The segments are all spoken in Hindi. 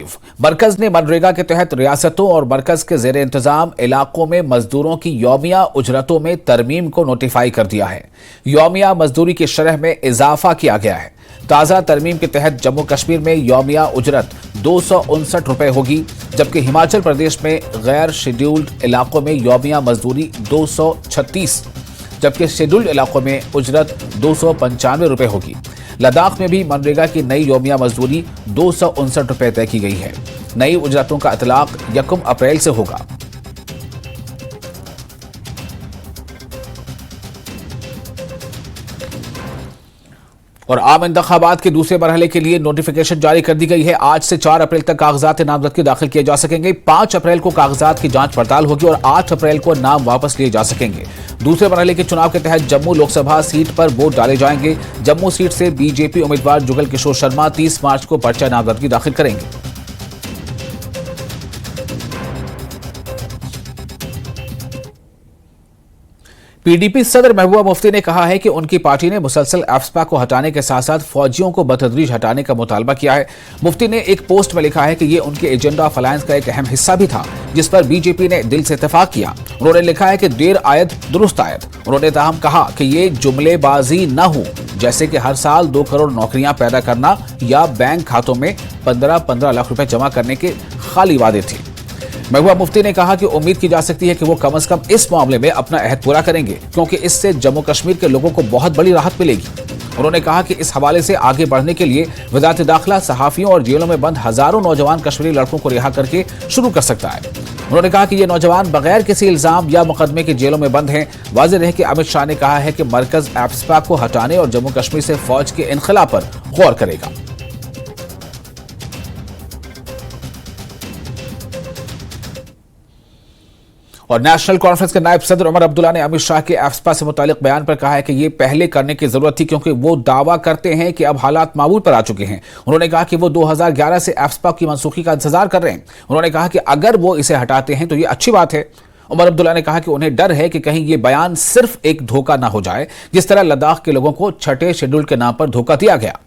लाइव। मरकज ने मनरेगा के तहत रियासतों और मरकज के जेर इंतजाम इलाकों में मजदूरों की यौमिया उजरतों में तरमीम को नोटिफाई कर दिया है। यौमिया मजदूरी की शरह में इजाफा किया गया है। ताज़ा तरमीम के तहत जम्मू कश्मीर में यौमिया उजरत 259 रुपए होगी, जबकि हिमाचल प्रदेश में गैर शेड्यूल्ड इलाकों में यौमिया मजदूरी 236, जबकि शेड्यूल्ड इलाकों में उजरत 295 रुपए होगी। लद्दाख में भी मनरेगा की नई यौमिया मजदूरी 259 रुपए तय की गई है। नई उजरतों का इतलाक 1 अप्रैल से होगा। और आम इंतखाबात के दूसरे मरहले के लिए नोटिफिकेशन जारी कर दी गई है। आज से 4 अप्रैल तक कागजात नामजदगी दाखिल किए जा सकेंगे। 5 अप्रैल को कागजात की जांच पड़ताल होगी और 8 अप्रैल को नाम वापस लिए जा सकेंगे। दूसरे मरहले के चुनाव के तहत जम्मू लोकसभा सीट पर वोट डाले जाएंगे। जम्मू सीट से बीजेपी उम्मीदवार जुगल किशोर शर्मा 30 मार्च को पर्चा नामजदगी दाखिल करेंगे। पीडीपी सदर महबूबा मुफ्ती ने कहा है कि उनकी पार्टी ने मुसलसल एफस्पा को हटाने के साथ साथ फौजियों को बतदरीज हटाने का मुतालबा किया है। मुफ्ती ने एक पोस्ट में लिखा है कि ये उनके एजेंडा ऑफ अलायंस का एक अहम हिस्सा भी था, जिस पर बीजेपी ने दिल से इत्तेफाक किया। उन्होंने लिखा है कि देर आयत दुरुस्त आयत। उन्होंने ताहम कहा कि ये जुमलेबाजी न हो, जैसे कि हर साल 2 करोड़ नौकरियां पैदा करना या बैंक खातों में 15-15 लाख रुपए जमा करने के खाली वादे थे। महबूबा मुफ्ती ने कहा कि उम्मीद की जा सकती है कि वो कम से कम इस मामले में अपना अहद पूरा करेंगे, क्योंकि इससे जम्मू कश्मीर के लोगों को बहुत बड़ी राहत मिलेगी। उन्होंने कहा कि इस हवाले से आगे बढ़ने के लिए वजारत दाखिला सहाफियों और जेलों में बंद हजारों नौजवान कश्मीरी लड़कों को रिहा करके शुरू कर सकता है। उन्होंने कहा कि ये नौजवान बगैर किसी इल्जाम या मुकदमे के जेलों में बंद हैं। वाज़ेह है कि अमित शाह ने कहा है कि मरकज एफस्पा को हटाने और जम्मू कश्मीर से फौज के इनखला पर गौर करेगा। और नेशनल कॉन्फ्रेंस के नायब सदर उमर अब्दुल्ला ने अमित शाह के एफस्पा से मुतालिक बयान पर कहा है कि ये पहले करने की जरूरत थी, क्योंकि वो दावा करते हैं कि अब हालात मामूल पर आ चुके हैं। उन्होंने कहा कि वो 2011 से एफस्पा की मनसूखी का इंतजार कर रहे हैं। उन्होंने कहा कि अगर वो इसे हटाते हैं तो ये अच्छी बात है। उमर अब्दुल्ला ने कहा कि उन्हें डर है कि कहीं ये बयान सिर्फ एक धोखा ना हो जाए, जिस तरह लद्दाख के लोगों को छठे शेड्यूल के नाम पर धोखा दिया गया।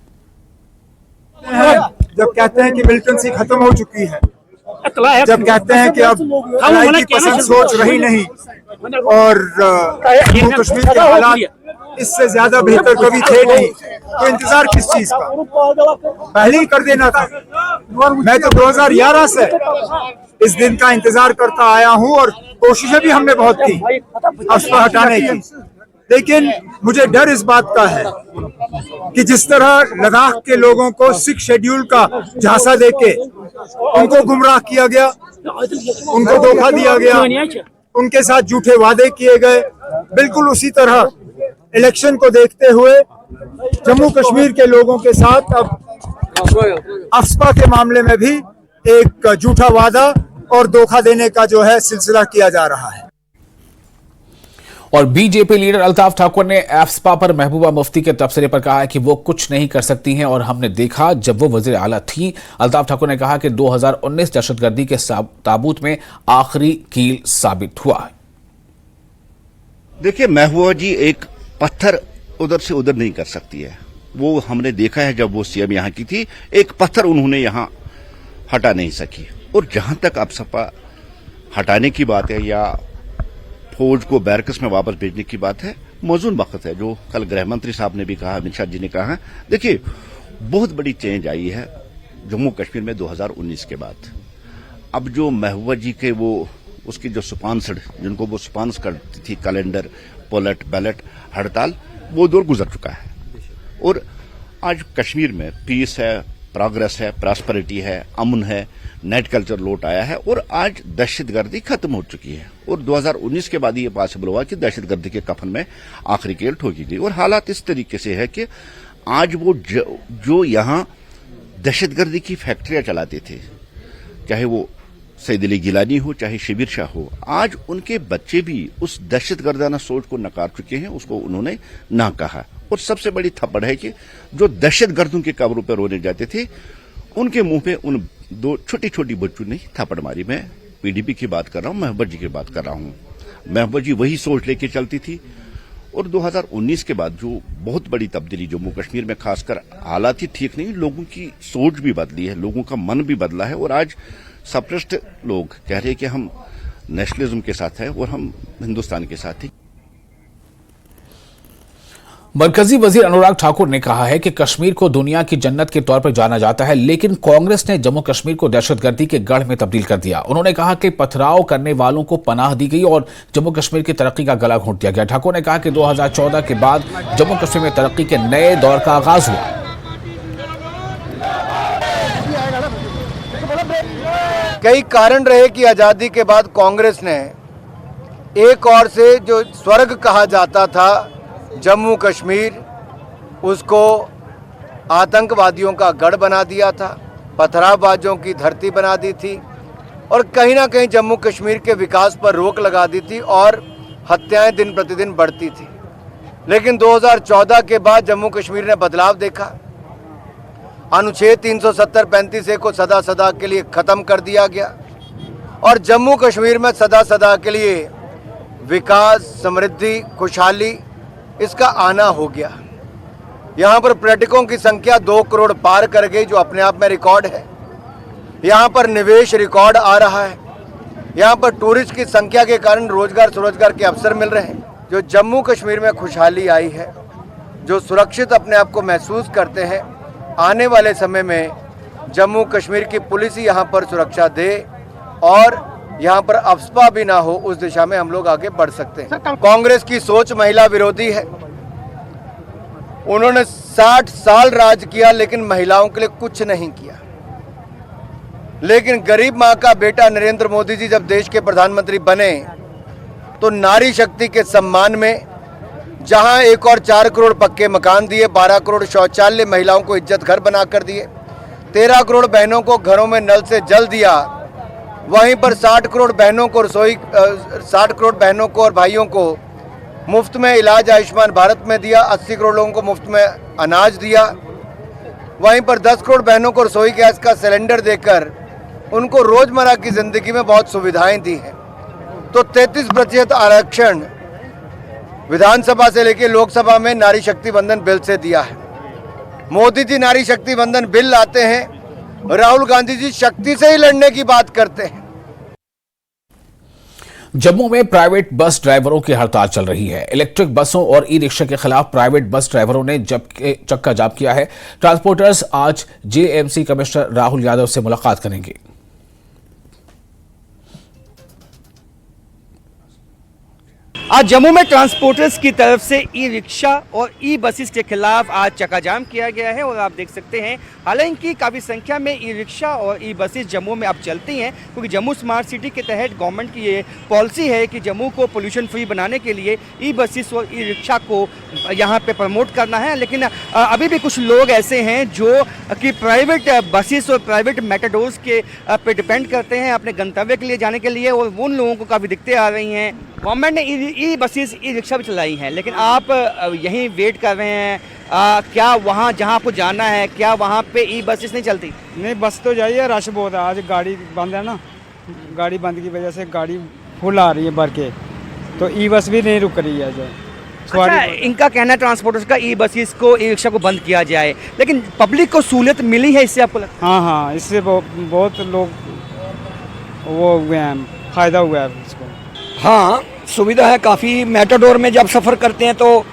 जब कहते हैं कि मिलिटेंसी खत्म हो चुकी है, जब कहते हैं कि अब लड़ाई की पसंद सोच रही नहीं और जम्मू कश्मीर के हालात इससे ज्यादा बेहतर कभी थे नहीं, तो इंतजार किस चीज का? पहले ही कर देना था। मैं तो 2011 से इस दिन का इंतजार करता आया हूं और कोशिशें भी हमने बहुत की एफस्पा हटाने की, लेकिन मुझे डर इस बात का है कि जिस तरह लद्दाख के लोगों को 6 शेड्यूल का झांसा देके उनको गुमराह किया गया, उनको धोखा दिया गया, उनके साथ झूठे वादे किए गए, बिल्कुल उसी तरह इलेक्शन को देखते हुए जम्मू कश्मीर के लोगों के साथ अब एफस्पा के मामले में भी एक झूठा वादा और धोखा देने का जो है सिलसिला किया जा रहा है। और बीजेपी लीडर अल्ताफ ठाकुर ने एफस्पा पर महबूबा मुफ्ती के तबसरे पर कहा है कि वो कुछ नहीं कर सकती हैं और हमने देखा जब वो वज़ीर आला थी। अल्ताफ ठाकुर ने कहा कि 2019 दहशतगर्दी के ताबूत में आखिरी कील साबित हुआ है। देखिए, महबूबा जी एक पत्थर उधर से उधर नहीं कर सकती है। वो हमने देखा है, जब वो सीएम यहाँ की थी, एक पत्थर उन्होंने यहाँ हटा नहीं सकी। और जहां तक एफस्पा हटाने की बात है या फौज को बैरकस में वापस भेजने की बात है, मौजूद वक्त है। जो कल गृह मंत्री साहब ने भी कहा, अमित शाह जी ने कहा, देखिए बहुत बड़ी चेंज आई है जम्मू कश्मीर में 2019 के बाद। अब जो महबूबा जी के वो उसकी जो स्पॉन्सर्ड, जिनको वो स्पॉन्सर करती थी, कैलेंडर, पोलट, बैलेट, हड़ताल, वो दौर गुजर चुका है। और आज कश्मीर में पीस है, प्रोग्रेस है, प्रॉस्पेरिटी है, अमन है, नेट कल्चर लौट आया है और आज दहशतगर्दी खत्म हो चुकी है। और 2019 के बाद ये पॉसिबल हुआ कि दहशतगर्दी के कफन में आखिरी कील ठोकी गई। और हालात इस तरीके से है कि आज वो जो यहाँ दहशतगर्दी की फैक्ट्रियां चलाते थे, चाहे वो सईद अली गिलानी हो, चाहे शिबिर शाह हो, आज उनके बच्चे भी उस दहशतगर्दाना सोच को नकार चुके हैं, उसको उन्होंने ना कहा। और सबसे बड़ी थप्पड़ है कि जो दहशतगर्दों के कब्रों पर रोने जाते थे, उनके मुंह पे उन 2 छोटी छोटी बच्चों ने थप्पड़ मारी। मैं पीडीपी की बात कर रहा हूं, महबूबा जी की बात कर रहा हूं। महबूबा जी वही सोच लेके चलती थी और 2019 के बाद जो बहुत बड़ी तब्दीली जम्मू कश्मीर में खासकर हालात ही ठीक नहीं, लोगों की सोच भी बदली है, लोगों का मन भी बदला है और आज सप्रेस्ड लोग कह रहे हैं कि हम नेशनलिज्म के साथ हैं और हम हिंदुस्तान के साथ हैं। मरकजी वजीर अनुराग ठाकुर ने कहा है कि कश्मीर को दुनिया की जन्नत के तौर पर जाना जाता है, लेकिन कांग्रेस ने जम्मू कश्मीर को दहशतगर्दी के गढ़ में तब्दील कर दिया। उन्होंने कहा कि पथराव करने वालों को पनाह दी गई और जम्मू कश्मीर की तरक्की का गला घोंट दिया गया। ठाकुर ने कहा कि 2014 के बाद जम्मू कश्मीर में तरक्की के नए दौर का आगाज हुआ। कई कारण रहे कि आज़ादी के बाद कांग्रेस ने एक और से जो स्वर्ग कहा जाता था जम्मू कश्मीर, उसको आतंकवादियों का गढ़ बना दिया था, पथरावबाजों की धरती बना दी थी और कहीं ना कहीं जम्मू कश्मीर के विकास पर रोक लगा दी थी और हत्याएं दिन प्रतिदिन बढ़ती थी। लेकिन 2014 के बाद जम्मू कश्मीर ने बदलाव देखा। अनुच्छेद 370-35 को सदा सदा के लिए ख़त्म कर दिया गया और जम्मू कश्मीर में सदा सदा के लिए विकास, समृद्धि, खुशहाली इसका आना हो गया। यहाँ पर पर्यटकों की संख्या 2 करोड़ पार कर गई, जो अपने आप में रिकॉर्ड है। यहाँ पर निवेश रिकॉर्ड आ रहा है। यहाँ पर टूरिस्ट की संख्या के कारण रोजगार स्वरोजगार के अवसर मिल रहे हैं। जो जम्मू कश्मीर में खुशहाली आई है, जो सुरक्षित अपने आप को महसूस करते हैं, आने वाले समय में जम्मू कश्मीर की पुलिस ही यहाँ पर सुरक्षा दे और यहाँ पर अफस्पा भी ना हो, उस दिशा में हम लोग आगे बढ़ सकते हैं। कांग्रेस की सोच महिला विरोधी है। उन्होंने 60 साल राज किया लेकिन महिलाओं के लिए कुछ नहीं किया। लेकिन गरीब माँ का बेटा नरेंद्र मोदी जी जब देश के प्रधानमंत्री बने तो नारी शक्ति के सम्मान में जहाँ 1 और 4 करोड़ पक्के मकान दिए, 12 करोड़ शौचालय महिलाओं को इज्जत घर बनाकर दिए, 13 करोड़ बहनों को घरों में नल से जल दिया, वहीं पर 60 करोड़ बहनों को 60 करोड़ बहनों को और भाइयों को मुफ्त में इलाज आयुष्मान भारत में दिया, 80 करोड़ लोगों को मुफ्त में अनाज दिया, वहीं पर 10 करोड़ बहनों को रसोई गैस का सिलेंडर देकर उनको रोजमर्रा की जिंदगी में बहुत सुविधाएं दी हैं। तो 33% आरक्षण विधानसभा से लेकर लोकसभा में नारी शक्ति बंधन बिल से दिया है। मोदी जी नारी शक्ति बंधन बिल लाते हैं, राहुल गांधी जी शक्ति से ही लड़ने की बात करते हैं। जम्मू में प्राइवेट बस ड्राइवरों की हड़ताल चल रही है। इलेक्ट्रिक बसों और ई रिक्शा के खिलाफ प्राइवेट बस ड्राइवरों ने चक्का जाम किया है। ट्रांसपोर्टर्स आज जेएमसी कमिश्नर राहुल यादव से मुलाकात करेंगे। आज जम्मू में ट्रांसपोर्टर्स की तरफ से ई रिक्शा और ई बसेस के खिलाफ आज चक्काजाम किया गया है और आप देख सकते हैं हालांकि काफ़ी संख्या में ई रिक्शा और ई बसेस जम्मू में अब चलती हैं, क्योंकि जम्मू स्मार्ट सिटी के तहत गवर्नमेंट की ये पॉलिसी है कि जम्मू को पोल्यूशन फ्री बनाने के लिए ई बसेस और ई रिक्शा को यहाँ पे प्रमोट करना है। लेकिन अभी भी कुछ लोग ऐसे हैं जो कि प्राइवेट बसेस और प्राइवेट मेटाडोर्स के पे डिपेंड करते हैं अपने गंतव्य के लिए जाने के लिए, और उन लोगों को काफ़ी दिक्कतें आ रही हैं। गवर्नमेंट ने ई बसेस ई रिक्शा भी चलाई हैं, लेकिन आप यहीं वेट कर रहे हैं। क्या वहाँ जहाँ आपको जाना है, क्या वहाँ पे ई बसेस नहीं चलती? नहीं, बस तो जाइए, रश बहुत है। आज गाड़ी बंद है ना, गाड़ी बंद की वजह से गाड़ी फुल आ रही है भर के, तो ई बस भी नहीं रुक रही है। जो अच्छा, इनका कहना है ट्रांसपोर्टर्स का ई बसेस को ई रिक्शा को बंद किया जाए, लेकिन पब्लिक को सहूलियत मिली है इससे, आपको लगता है? हाँ, इससे बहुत लोग वो हुए हैं, फ़ायदा हुआ है इसको। हाँ, सुविधा है काफ़ी। मेटाडोर में जब सफ़र करते हैं तो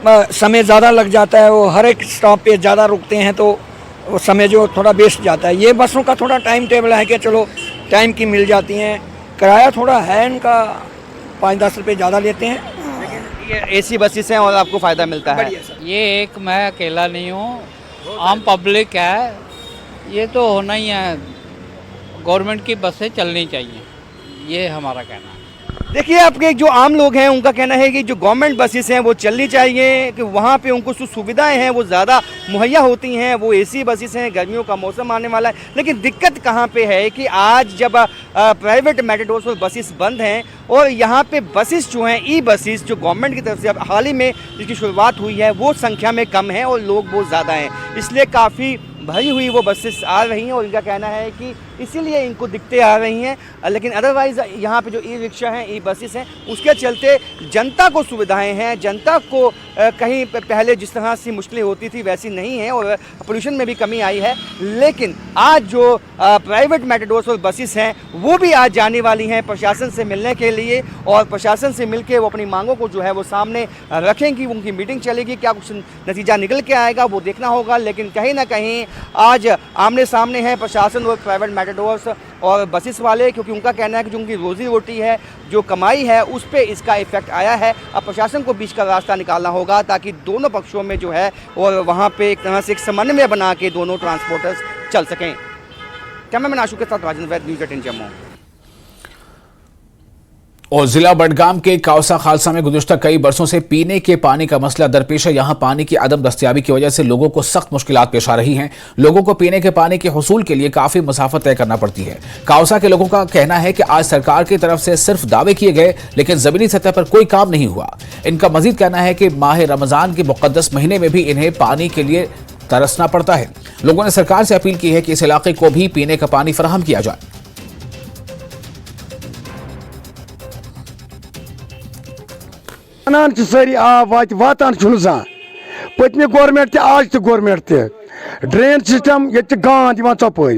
समय ज़्यादा लग जाता है, वो हर एक स्टॉप पे ज़्यादा रुकते हैं तो वो समय जो थोड़ा वेस्ट जाता है। ये बसों का थोड़ा टाइम टेबल है कि चलो टाइम की मिल जाती हैं, किराया थोड़ा है इनका 5-10 रुपये ज़्यादा लेते हैं। ये एसी बसेस हैं और आपको फ़ायदा मिलता है। ये एक मैं अकेला नहीं हूँ, आम पब्लिक है, ये तो होना ही है। गवर्नमेंट की बसें चलनी चाहिए, ये हमारा कहना है। देखिए, आपके जो आम लोग हैं उनका कहना है कि जो गवर्नमेंट बसेस हैं वो चलनी चाहिए, कि वहाँ पे उनको जो सुविधाएं हैं वो ज़्यादा मुहैया होती हैं। वो एसी बसेस हैं, गर्मियों का मौसम आने वाला है, लेकिन दिक्कत कहाँ पे है कि आज जब प्राइवेट मेटाडोर्स और बसेस बंद हैं और यहाँ पे बसेस जो हैं ई बसेस जो गवर्नमेंट की तरफ से अब हाल ही में जिसकी शुरुआत हुई है वो संख्या में कम है और लोग बहुत ज़्यादा हैं, इसलिए काफ़ी भरी हुई वो बसेस आ रही हैं और इनका कहना है कि इसीलिए इनको दिक्कतें आ रही हैं। लेकिन अदरवाइज़ यहाँ पे जो ई रिक्शा हैं, ई बसेस हैं, उसके चलते जनता को सुविधाएं हैं, जनता को कहीं पहले जिस तरह से मुश्किलें होती थी वैसी नहीं है और पोल्यूशन में भी कमी आई है। लेकिन आज जो प्राइवेट मेटाडोर्स और बसेस हैं वो भी आज जाने वाली हैं प्रशासन से मिलने के लिए और प्रशासन से मिलके वो अपनी मांगों को जो है वो सामने रखेंगी, उनकी मीटिंग चलेगी, क्या कुछ नतीजा निकल के आएगा वो देखना होगा। लेकिन कहीं ना कहीं आज आमने सामने हैं प्रशासन और प्राइवेट मेटाडोर्स और बसेस वाले, क्योंकि उनका कहना है कि जो उनकी रोजी रोटी है, जो कमाई है, उस पर इसका इफेक्ट आया है। अब प्रशासन को बीच का रास्ता निकालना होगा ताकि दोनों पक्षों में जो है और वहाँ पे एक तरह से एक समन्वय बना के दोनों ट्रांसपोर्टर्स चल सकें। कैमरामैन आशु के साथ राजेंद्र वैद, न्यूज़ 18 जम्मू। और जिला बडगाम के काउसा खालसा में गुज़िश्ता कई बरसों से पीने के पानी का मसला दरपेश है। यहां पानी की अदम दस्तयाबी की वजह से लोगों को सख्त मुश्किलात पेश आ रही हैं। लोगों को पीने के पानी के हुसूल के लिए काफी मसाफत तय करना पड़ती है। काउसा के लोगों का कहना है कि आज सरकार की तरफ से सिर्फ दावे किए गए लेकिन जमीनी सतह पर कोई काम नहीं हुआ। इनका मजीद कहना है कि माह रमजान के मुकद्दस महीने में भी इन्हें पानी के लिए तरसना पड़ता है। लोगों ने सरकार से अपील की है कि इस इलाके को भी पीने का पानी फराहम किया जाए। सारी आब वातान पत्म गवर्नमेंट आज गवर्नमेंट ड्रेन सिस्टम ये गांद चौपरी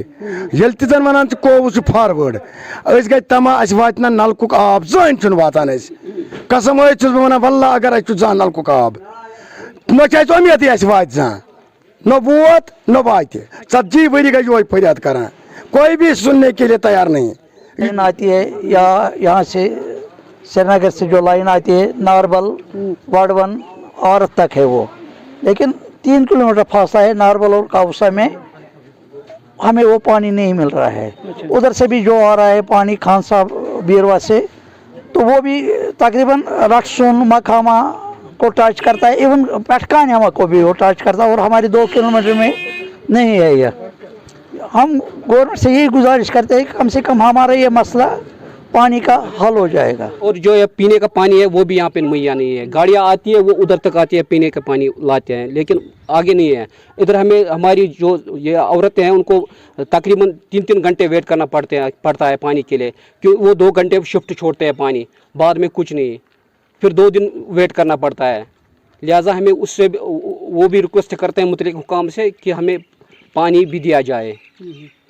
ये तन वन कोव फॉरवर्ड गई तमा वात नलकुक आब जन वातान कसम वन वल्ला अगर जा नलकुक आब न उम्मीद वात जान न वोत न वात 40 वरी गई यो फरियाद करान, कोई भी सुनने के लिए तैयार नहीं। आती है या यहाँ से श्रीनगर से जो लाइन आती है नारबल वार्ड 1 औरत तक है वो, लेकिन 3 किलोमीटर फासला है नारबल और काउसा में, हमें वो पानी नहीं मिल रहा है। उधर से भी जो आ रहा है पानी खान साहब बीरवा से, तो वो भी तकरीबन रटसुन मखामा को टच करता है, इवन पटकान्यामा को भी वो टच करता है और हमारी 2 किलोमीटर में नहीं है यह। हम गवर्नमेंट से यही गुजारिश करते हैं कि कम से कम हमारा ये मसला पानी का हल हो जाएगा। और जो ये पीने का पानी है वो भी यहाँ पे मुहैया नहीं है। गाड़ियाँ आती है वो उधर तक आती है, पीने का पानी लाते हैं लेकिन आगे नहीं है। इधर हमें हमारी जो ये औरतें हैं उनको तकरीबन 3-3 घंटे वेट करना पड़ता है पानी के लिए, क्योंकि वो 2 घंटे शिफ्ट छोड़ते हैं पानी, बाद में कुछ नहीं, फिर 2 दिन वेट करना पड़ता है। लिहाजा हमें उससे वो भी रिक्वेस्ट करते हैं मुतल्लिक हुकाम से कि हमें पानी भी दिया जाए।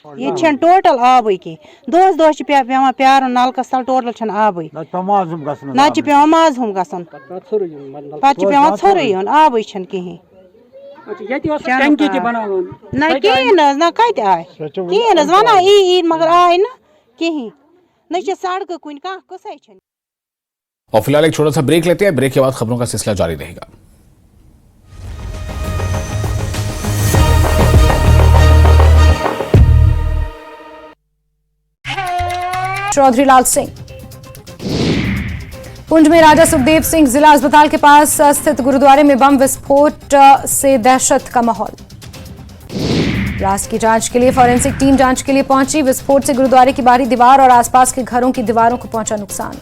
ये टोटल आब दोह पे प्यार नलकस तल टोटल आब ना माजूम गसन पे थोड़े आब कहें ना कहें ना कत आय कहें वन ई मगर आय ना कहें न सड़क कुन कस। और फिलहाल एक छोटा सा ब्रेक लेते हैं, ब्रेक के बाद खबरों का सिलसिला जारी रहेगा। चौधरी लाल सिंह। पुंछ में राजा सुखदेव सिंह जिला अस्पताल के पास स्थित गुरुद्वारे में बम विस्फोट से दहशत का माहौल। ब्लास्ट की जांच के लिए फॉरेंसिक टीम जांच के लिए पहुंची। विस्फोट से गुरुद्वारे की बाहरी दीवार और आसपास के घरों की दीवारों को पहुंचा नुकसान।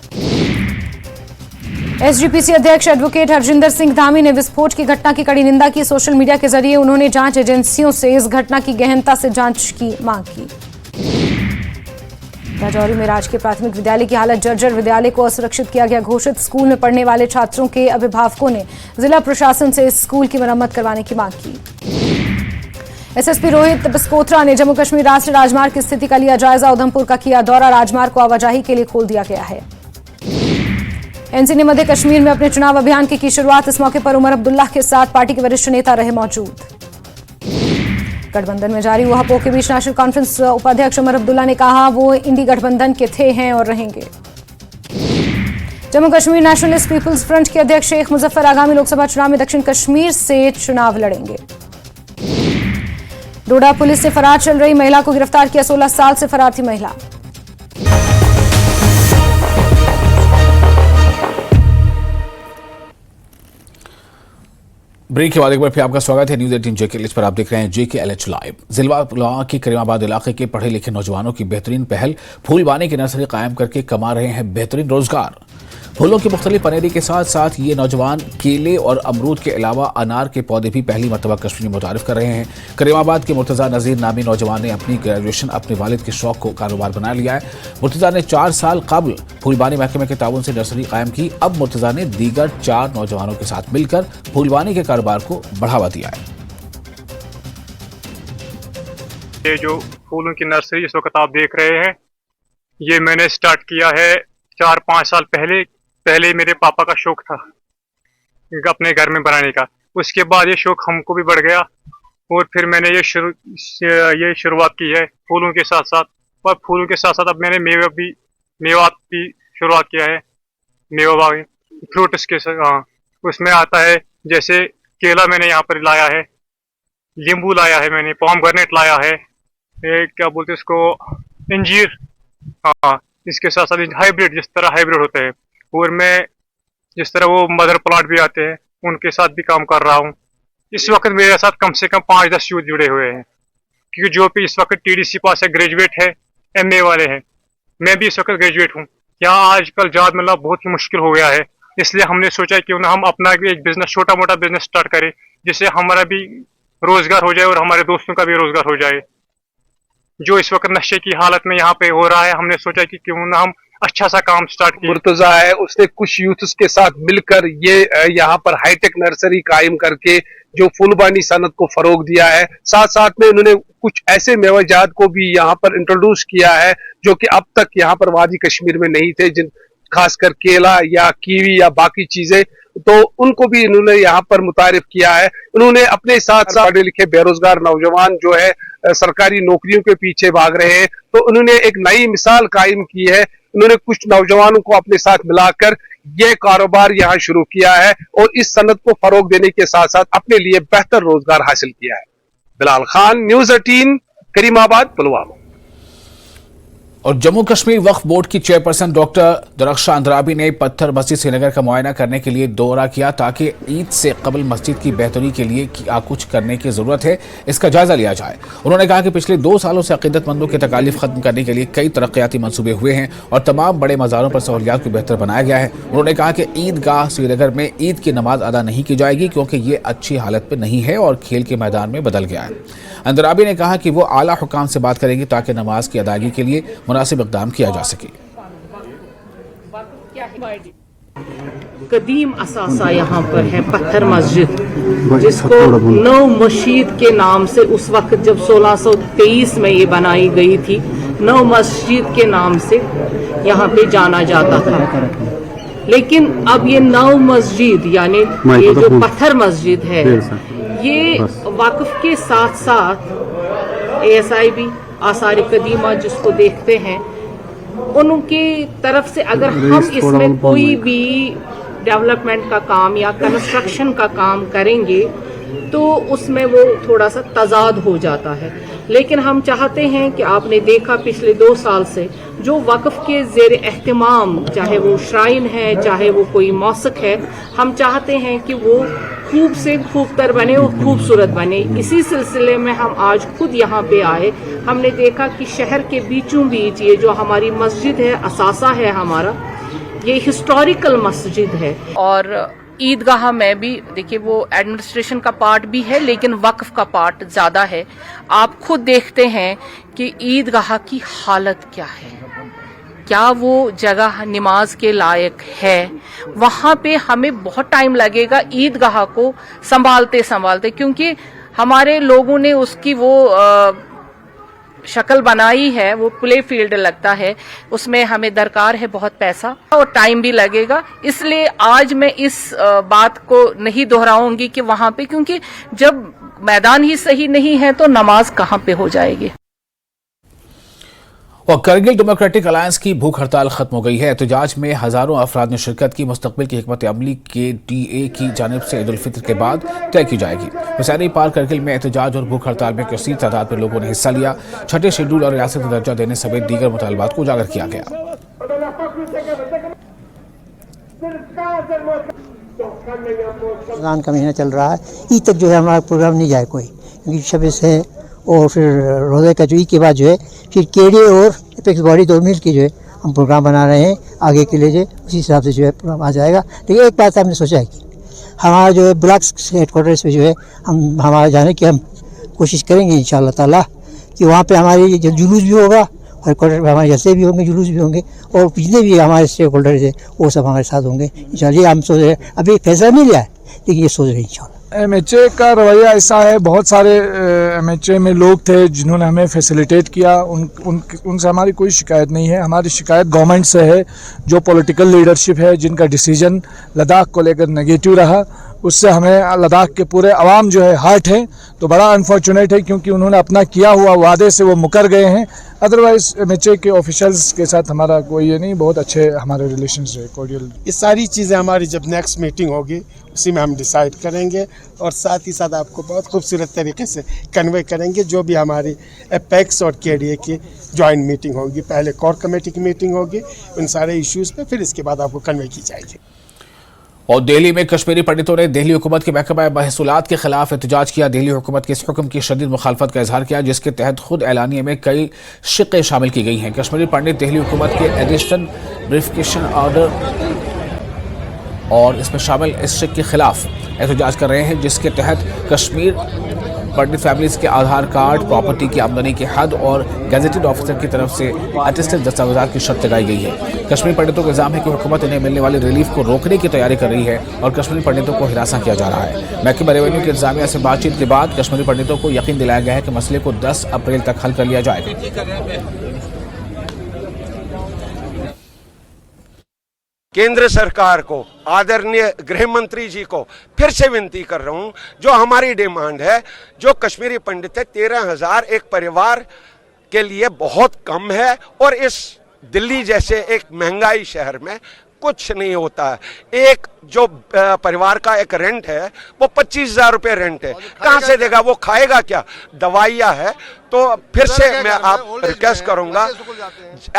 एसजीपीसी अध्यक्ष एडवोकेट हरजिंदर सिंह धामी ने विस्फोट की घटना की कड़ी निंदा की। सोशल मीडिया के जरिए उन्होंने जांच एजेंसियों से इस घटना की गहनता से जांच की मांग की। राजौरी में राजकीय प्राथमिक विद्यालय की हालत जर्जर, विद्यालय को असुरक्षित किया गया घोषित। स्कूल में पढ़ने वाले छात्रों के अभिभावकों ने जिला प्रशासन से इस स्कूल की मरम्मत करवाने की मांग की। एसएसपी रोहित बस्कोत्रा ने जम्मू कश्मीर राष्ट्रीय राजमार्ग की स्थिति का लिया जायजा। उधमपुर का किया दौरा, राजमार्ग को आवाजाही के लिए खोल दिया गया है। एनसी ने मध्य कश्मीर में अपने चुनाव अभियान की शुरुआत। इस मौके पर उमर अब्दुल्ला के साथ पार्टी के वरिष्ठ नेता रहे मौजूद। गठबंधन में जारी हुआ के बीच नेशनल कॉन्फ्रेंस उपाध्यक्ष उमर अब्दुल्ला ने कहा वो इंडी गठबंधन के थे, हैं और रहेंगे। Jammu Kashmir nationalist people's front के अध्यक्ष शेख मुजफ्फर आगामी लोकसभा चुनाव में दक्षिण कश्मीर से चुनाव लड़ेंगे। डोडा पुलिस से फरार चल रही महिला को गिरफ्तार किया। 16 साल से फरार थी महिला। ब्रेक के बाद एक बार फिर आपका स्वागत है न्यूज़ 18 JKLH पर। आप देख रहे हैं JKLH लाइव। जिला के करीमाबाद इलाके के पढ़े लिखे नौजवानों की बेहतरीन पहल फूलबानी की नर्सरी कायम करके कमा रहे हैं बेहतरीन रोजगार। फूलों की मुख्तलिफ पनेरी के साथ साथ ये नौजवान केले और अमरूद के अलावा अनार के पौधे भी पहली मरतबा कश्मीर में मुतारिफ कर रहे हैं। करीमाबाद के मुर्तज़ा नज़ीर नामी नौजवान ने अपनी ग्रेजुएशन अपने वालिद के शौक को कारोबार बना लिया है। मुर्तज़ा ने 4 साल कबल फूलबानी महकमे के ताउन से नर्सरी कायम की। अब मुर्तज़ा ने दीगर 4 नौजवानों के साथ मिलकर फूलबानी के कारोबार को बढ़ावा दिया है। ये जो फूलों की नर्सरी इस वक्त आप देख रहे हैं, ये मैंने स्टार्ट किया है 4-5 साल पहले मेरे पापा का शौक था अपने घर में बनाने का। उसके बाद ये शौक हमको भी बढ़ गया और फिर मैंने ये शुरुआत की है फूलों के साथ साथ। और फूलों के साथ साथ अब मैंने मेवात भी शुरुआत किया है। मेवा बाग फ्रूट्स के साथ उसमें आता है, जैसे केला मैंने यहाँ पर लाया है, नींबू लाया है मैंने, पोमग्रेनेट लाया है, क्या बोलते हैं इसको, अंजीर। हाँ, इसके साथ साथ हाइब्रिड, जिस तरह हाइब्रिड होते हैं, और मैं जिस तरह वो मदर प्लांट भी आते हैं उनके साथ भी काम कर रहा हूँ। इस वक्त मेरे साथ कम से कम 5-10 यूथ जुड़े हुए हैं, क्योंकि जो भी इस वक्त TDC पास है, ग्रेजुएट है, MA वाले हैं। मैं भी इस वक्त ग्रेजुएट हूँ। यहाँ आजकल जॉब मिलना बहुत ही मुश्किल हो गया है, इसलिए हमने सोचा क्यों ना हम अपना भी एक बिजनेस, छोटा मोटा बिजनेस स्टार्ट करें, जिससे हमारा भी रोजगार हो जाए और हमारे दोस्तों का भी रोजगार हो जाए। जो इस वक्त नशे की हालत में यहाँ पे हो रहा है, हमने सोचा कि क्यों ना हम अच्छा सा काम स्टार्ट किया। मुर्तजा है, उसने कुछ यूथ्स के साथ मिलकर ये यहाँ पर हाईटेक नर्सरी कायम करके जो फूलबानी सनत को फरोग दिया है। साथ साथ में उन्होंने कुछ ऐसे मेवाजात को भी यहाँ पर इंट्रोड्यूस किया है जो कि अब तक यहाँ पर वादी कश्मीर में नहीं थे, जिन खासकर केला या कीवी या बाकी चीजें, तो उनको भी इन्होंने यहाँ पर मुतारिफ किया है। उन्होंने अपने साथ पढ़े लिखे बेरोजगार नौजवान जो है सरकारी नौकरियों के पीछे भाग रहे हैं, तो उन्होंने एक नई मिसाल कायम की है। उन्होंने कुछ नौजवानों को अपने साथ मिलाकर ये कारोबार यहाँ शुरू किया है और इस सनत को फरोग देने के साथ साथ अपने लिए बेहतर रोजगार हासिल किया है। बिलाल खान, न्यूज़ 18, करीमाबाद, पुलवामा। और जम्मू कश्मीर वक्फ बोर्ड की चेयरपर्सन डॉक्टर दरख्शान अंद्राबी ने पत्थर मस्जिद श्रीनगर का मुआयना करने के लिए दौरा किया ताकि ईद से कबल मस्जिद की बेहतरी के लिए क्या कुछ करने की जरूरत है, इसका जायजा लिया जाए। उन्होंने कहा कि पिछले 2 सालों से अकीदतमंदों की तकालीफ खत्म करने के लिए कई तरक्याती मंसूबे हुए हैं और तमाम बड़े मज़ारों पर सहूलियात को बेहतर बनाया गया है। उन्होंने कहा कि ईदगाह श्रीनगर में ईद की नमाज अदा नहीं की जाएगी क्योंकि ये अच्छी हालत में नहीं है और खेल के मैदान में बदल गया है। अंद्राबी ने कहा कि वो आला हुकाम से बात करेंगे ताकि नमाज की अदायगी के लिए मुनासिब इक़दाम किया जा सके। कदीम असासा यहाँ पर है पत्थर मस्जिद, जिसको नौ मस्जिद के नाम से उस वक्त जब 1623 में ये बनाई गई थी, नौ मस्जिद के नाम से यहाँ पे जाना जाता था। लेकिन अब ये नौ मस्जिद यानी ये जो पत्थर मस्जिद है, ये वक्फ के साथ साथ ASIB आसार कदीमा जिसको देखते हैं, उनकी तरफ से अगर हम इसमें कोई भी डेवलपमेंट का काम या कंस्ट्रक्शन का काम करेंगे तो उसमें वो थोड़ा सा तजाद हो जाता है। लेकिन हम चाहते हैं कि आपने देखा पिछले 2 साल से जो वक्फ के ज़ेर एहतमाम, चाहे वो श्राइन है चाहे वो कोई मौसक है, हम चाहते हैं कि वो खूब से खूबतर बने और खूबसूरत बने। इसी सिलसिले में हम आज खुद यहाँ पे आए। हमने देखा कि शहर के बीचों बीच ये जो हमारी मस्जिद है, असासा है हमारा, ये हिस्टोरिकल मस्जिद है। और ईदगाह में भी देखिए वो एडमिनिस्ट्रेशन का पार्ट भी है लेकिन वक्फ का पार्ट ज़्यादा है। आप खुद देखते हैं कि ईदगाह की हालत क्या है, क्या वो जगह नमाज के लायक है। वहाँ पे हमें बहुत टाइम लगेगा ईदगाह को संभालते, क्योंकि हमारे लोगों ने उसकी वो शक्ल बनाई है, वो प्ले फील्ड लगता है, उसमें हमें दरकार है बहुत पैसा और टाइम भी लगेगा। इसलिए आज मैं इस बात को नहीं दोहराऊंगी कि वहाँ पे, क्योंकि जब मैदान ही सही नहीं है तो नमाज कहाँ पे हो जाएगी। और करगिल डेमोक्रेटिक अलायंस की भूख हड़ताल खत्म हो गई है। एहतजाज में हजारों अफराद ने शिरकत की। मुस्तकबिल की हिकमत अमली के DA की जानिब से ईद उल फितर के बाद तय की जाएगी। वसारी पार करगिल में एहतजाज और भूख हड़ताल में कसीर तादाद में लोगों ने हिस्सा लिया। छठे शेड्यूल और रियासत का दर्जा देने समेत दीगर मुतालबात को उजागर किया गया। रमजान का महीना चल रहा है, ईद तक जो है हमारा प्रोग्राम नहीं जाए कोई, क्योंकि शब से और फिर रोज़े का जो ईद के बाद जो है फिर केडीए और एपेक्स बॉडी दोनों मिल के जो है हम प्रोग्राम बना रहे हैं आगे के लिए जो उसी हिसाब से जो है प्रोग्राम आ जाएगा। लेकिन एक बात हमने सोचा है कि हमारा जो है ब्लॉक हेडक्वार्टर्स में जो है हम हमारा जाने की हम कोशिश करेंगे इंशाअल्लाह ताला कि वहाँ पे हमारी जो जुलूस भी होगा, हेडक्वार्टर में हमारे जैसे भी होंगे जुलूस भी होंगे और जितने भी हमारे स्टेक होल्डर्स हैं वो सब हमारे साथ होंगे इंशाअल्लाह। हम सोच रहे हैं, अभी फैसला नहीं लिया है लेकिन ये सोच रहे हैं इंशाअल्लाह। MHA का रवैया ऐसा है, बहुत सारे MHA में लोग थे जिन्होंने हमें फैसिलिटेट किया, उनसे हमारी कोई शिकायत नहीं है। हमारी शिकायत गवर्नमेंट से है, जो पॉलिटिकल लीडरशिप है जिनका डिसीजन लद्दाख को लेकर नेगेटिव रहा, उससे हमें लद्दाख के पूरे अवाम जो है हर्ट है। तो बड़ा अनफॉर्चुनेट है क्योंकि उन्होंने अपना किया हुआ वादे से वो मुकर गए हैं। अदरवाइज MHA के ऑफिशियल्स के साथ हमारा कोई ये नहीं, बहुत अच्छे हमारे रिलेशंस है, कोर्डियल। ये सारी चीज़ें हमारी जब नेक्स्ट मीटिंग होगी उसी में हम डिसाइड करेंगे और साथ ही साथ आपको बहुत खूबसूरत तरीके से कन्वे करेंगे। जो भी हमारी एपेक्स और KDA की जॉइंट मीटिंग होगी, पहले कोर कमेटी की मीटिंग होगी उन सारे इश्यूज़ पे, फिर इसके बाद आपको कन्वे की जाएगी। और दिल्ली में कश्मीरी पंडितों ने दिल्ली हुकूमत के महकमा महसूलात के खिलाफ एहतजाज किया। दिल्ली हुकूमत के इस हुक्म की शदीद मुखालफत का इजहार किया जिसके तहत खुद एलानिया में कई शिक्के शामिल की गई हैं। कश्मीरी पंडित दिल्ली हुकूमत के एडिशनल वेरिफिकेशन ऑर्डर और इसमें शामिल इस शिक के खिलाफ एहतजाज कर रहे हैं जिसके तहत कश्मीर पंडित फैमिलीज के आधार कार्ड, प्रॉपर्टी की आमदनी के हद और गैजेटेड ऑफिसर की तरफ से अटेस्टेड दस्तावेजात की शर्त लगाई गई है। कश्मीर पंडितों का इल्जाम है कि हुकूमत इन्हें मिलने वाले रिलीफ को रोकने की तैयारी कर रही है और कश्मीरी पंडितों को हिरासा किया जा रहा है। महकमा रेवेन्यू के इंतजामिया से बातचीत के बाद कश्मीरी पंडितों को यकीन दिलाया गया है कि मसले को 10 अप्रैल तक हल कर लिया जाएगा। केंद्र सरकार को, आदरणीय गृह मंत्री जी को फिर से विनती कर रहा हूं, जो हमारी डिमांड है, जो कश्मीरी पंडित है 13,000 एक परिवार के लिए बहुत कम है और इस दिल्ली जैसे एक महंगाई शहर में कुछ नहीं होता है। एक जो परिवार का एक रेंट है वो 25,000 रुपये रेंट है, कहाँ से देगा? वो खाएगा क्या? दवाइयाँ है। तो फिर से मैं आप रिक्वेस्ट करूंगा,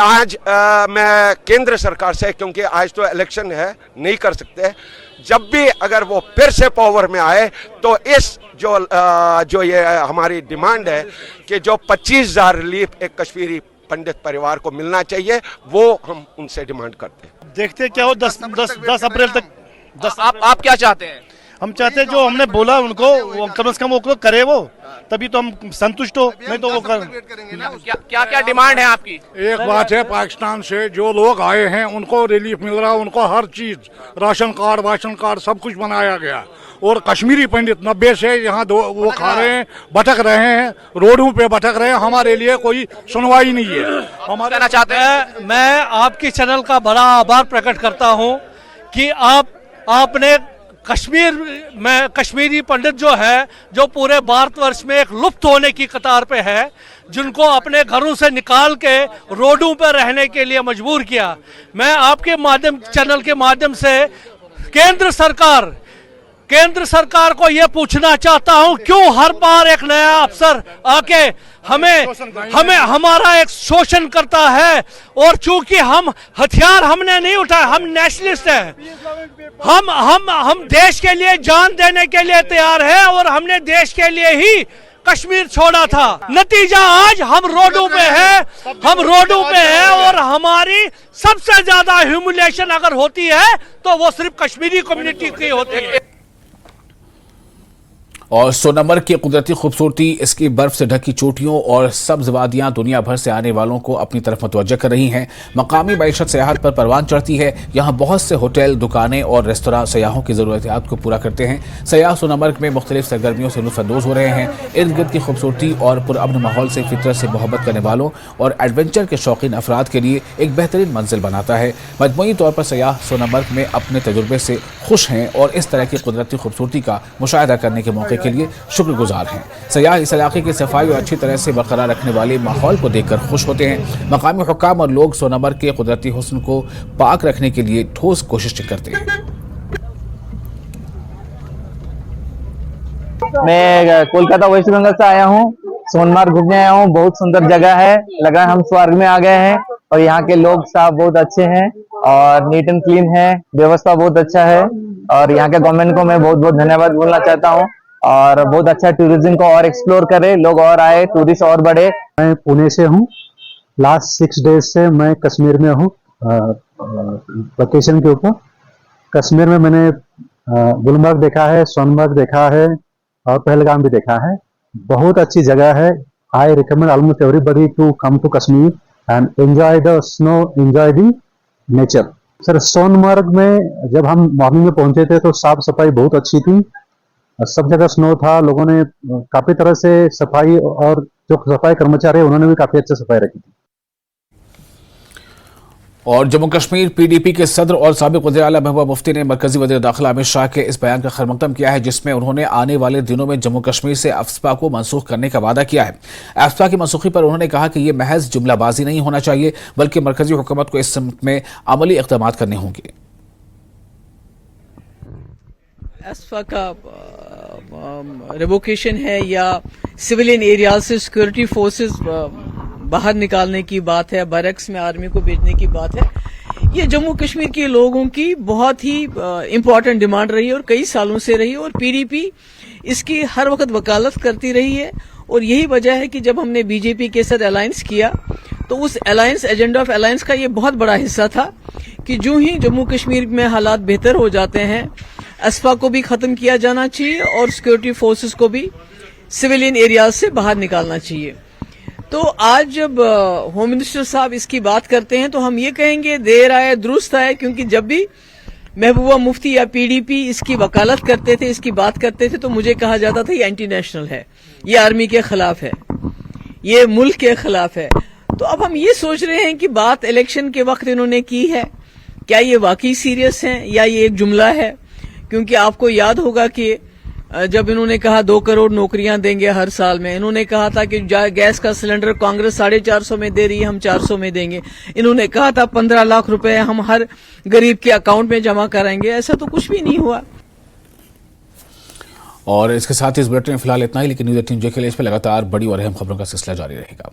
आज मैं केंद्र सरकार से, क्योंकि आज तो इलेक्शन है नहीं कर सकते, जब भी अगर वो फिर से पावर में आए तो इस जो ये हमारी डिमांड है कि जो 25,000 रिलीफ एक कश्मीरी पंडित परिवार को मिलना चाहिए, वो हम उनसे डिमांड करते हैं। देखते क्या हो 10 अप्रैल तक। आप क्या चाहते हैं? हम चाहते हैं जो हमने बोला उनको कम से कम वो करे, वो तभी तो हम संतुष्ट हो, नहीं तो वो क्या क्या डिमांड है आपकी? एक बात है, पाकिस्तान से जो लोग आए हैं उनको रिलीफ मिल रहा है, उनको हर चीज, राशन कार्ड सब कुछ बनाया गया। और कश्मीरी पंडित 90 से यहाँ वो खा रहे हैं, भटक रहे हैं, रोडों पे भटक रहे हैं, हमारे लिए कोई सुनवाई नहीं है। हम कहना चाहते हैं, मैं आपकी चैनल का बड़ा आभार प्रकट करता हूँ कि आपने कश्मीर में कश्मीरी पंडित जो है, जो पूरे भारतवर्ष में एक लुप्त होने की कतार पे है, जिनको अपने घरों से निकाल के रोडों पर रहने के लिए मजबूर किया। मैं आपके चैनल के माध्यम से केंद्र सरकार को यह पूछना चाहता हूं, क्यों हर बार एक नया अफसर आके हमें हमारा एक शोषण करता है। और चूंकि हम हथियार हमने नहीं उठाए, हम नेशनलिस्ट हैं, हम देश के लिए जान देने के लिए तैयार हैं और हमने देश के लिए ही कश्मीर छोड़ा था। नतीजा आज हम रोडों पे हैं और हमारी सबसे ज्यादा ह्यूमिलिएशन अगर होती है तो वो सिर्फ कश्मीरी कम्युनिटी की होती है। और सोनमर्ग की कुदरती खूबसूरती, इसकी बर्फ से ढकी चोटियों और सब्ज वादियां दुनिया भर से आने वालों को अपनी तरफ मुतवज्जह कर रही हैं। मकामी मईशत सयाहत पर परवान चढ़ती है। यहाँ बहुत से होटल, दुकानें और रेस्तोरां सयाहों की ज़रूरियात को पूरा करते हैं। सयाह सोनमर्ग में मुख्तलिफ सरगर्मियों से लुत्फ़अंदोज़ हो रहे हैं। इर्द गिर्द की खूबसूरती और पुरअमन माहौल से फितरत से मोहब्बत करने वालों और एडवेंचर के शौकीन अफराद के लिए एक बेहतरीन मंजिल बनाता है। मजमूई तौर पर सयाह सोनमर्ग में अपने तजुर्बे से खुश हैं और इस तरह की कुदरती खूबसूरती का मुशाहिदा करने के मौके के लिए शुक्रगुजार हैं। सयाह इस इलाके की सफाई और अच्छी तरह से बरकरार रखने वाले माहौल को देखकर खुश होते हैं। मकामी हुक्काम और लोग सोनमर्ग के कुदरती हुस्न को पाक रखने के लिए ठोस कोशिश करते हैं। मैं कोलकाता वेस्ट बंगाल से आया हूँ, सोनमर्ग घूमने आया हूँ। बहुत सुंदर जगह है, लग रहा है हम स्वर्ग में आ गए हैं। और यहाँ के लोग साहब बहुत अच्छे हैं और नीट एंड क्लीन है, व्यवस्था बहुत अच्छा है। और यहाँ के गवर्नमेंट को मैं बहुत बहुत धन्यवाद बोलना चाहता हूँ। और बहुत अच्छा टूरिज्म को और एक्सप्लोर करे, लोग और आए, टूरिस्ट और बढ़े। मैं पुणे से हूँ लास्ट 6 डेज से मैं कश्मीर में हूँ वेकेशन के ऊपर। कश्मीर में मैंने गुलमर्ग देखा है, सोनमर्ग देखा है और पहलगाम भी देखा है। बहुत अच्छी जगह है। I recommend almost everybody to come to Kashmir and enjoy the snow, enjoy the nature. Sir Sonamarg में जब हम मॉर्निंग में पहुंचे थे तो साफ सफाई बहुत अच्छी थी, सब जगह स्नो था। लोगों ने काफी तरह से सफाई, और जो सफाई कर्मचारी उन्होंने भी काफी अच्छी सफाई रखी थी। और जम्मू कश्मीर पीडीपी के सदर और साबिक वज़ीर आला महबूबा मुफ्ती ने मरकजी वज़ीर दाखिला अमित शाह के इस बयान का खैरमकदम किया है जिसमें उन्होंने आने वाले दिनों में जम्मू कश्मीर से एफ्सपा को मनसूख करने का वादा किया है। एफ्सपा की मनसूखी पर उन्होंने कहा कि यह महज जुमलाबाजी नहीं होना चाहिए, बल्कि मरकजी हुकूमत को इस सिमत में अमली इक़दाम करने होंगे। एफ्सपा का रिवोकेशन है या सिविलियन एरिया से सिक्योरिटी फोर्सेस बाहर निकालने की बात है, बैरक्स में आर्मी को भेजने की बात है, ये जम्मू कश्मीर के लोगों की बहुत ही इम्पोर्टेंट डिमांड रही है और कई सालों से रही है और पीडीपी इसकी हर वक्त वकालत करती रही है। और यही वजह है कि जब हमने बीजेपी के साथ अलायंस किया तो उस अलायंस, एजेंडा ऑफ अलायंस का ये बहुत बड़ा हिस्सा था कि जो ही जम्मू कश्मीर में हालात बेहतर हो जाते हैं, एफ्सपा को भी खत्म किया जाना चाहिए और सिक्योरिटी फोर्सेस को भी सिविलियन एरियाज से बाहर निकालना चाहिए। तो आज जब होम मिनिस्टर साहब इसकी बात करते हैं तो हम ये कहेंगे देर आए दुरुस्त आए, क्योंकि जब भी महबूबा मुफ्ती या पीडीपी इसकी वकालत करते थे, इसकी बात करते थे, तो मुझे कहा जाता था ये एंटी नेशनल है, ये आर्मी के खिलाफ है, ये मुल्क के खिलाफ है। तो अब हम ये सोच रहे हैं कि बात इलेक्शन के वक्त इन्होंने की है, क्या ये वाकई सीरियस है या ये एक जुमला है? क्योंकि आपको याद होगा कि जब इन्होंने कहा 2 करोड़ नौकरियां देंगे हर साल में, इन्होंने कहा था कि गैस का सिलेंडर कांग्रेस 450 में दे रही है, हम 400 में देंगे। इन्होंने कहा था 15 लाख रुपए हम हर गरीब के अकाउंट में जमा कराएंगे। ऐसा तो कुछ भी नहीं हुआ। और इसके साथ ही इस बुलेटिन में फिलहाल इतना ही, लेकिन न्यूज़ 18 जे के लिए इस पर लगातार बड़ी और अहम खबरों का सिलसिला जारी रहेगा।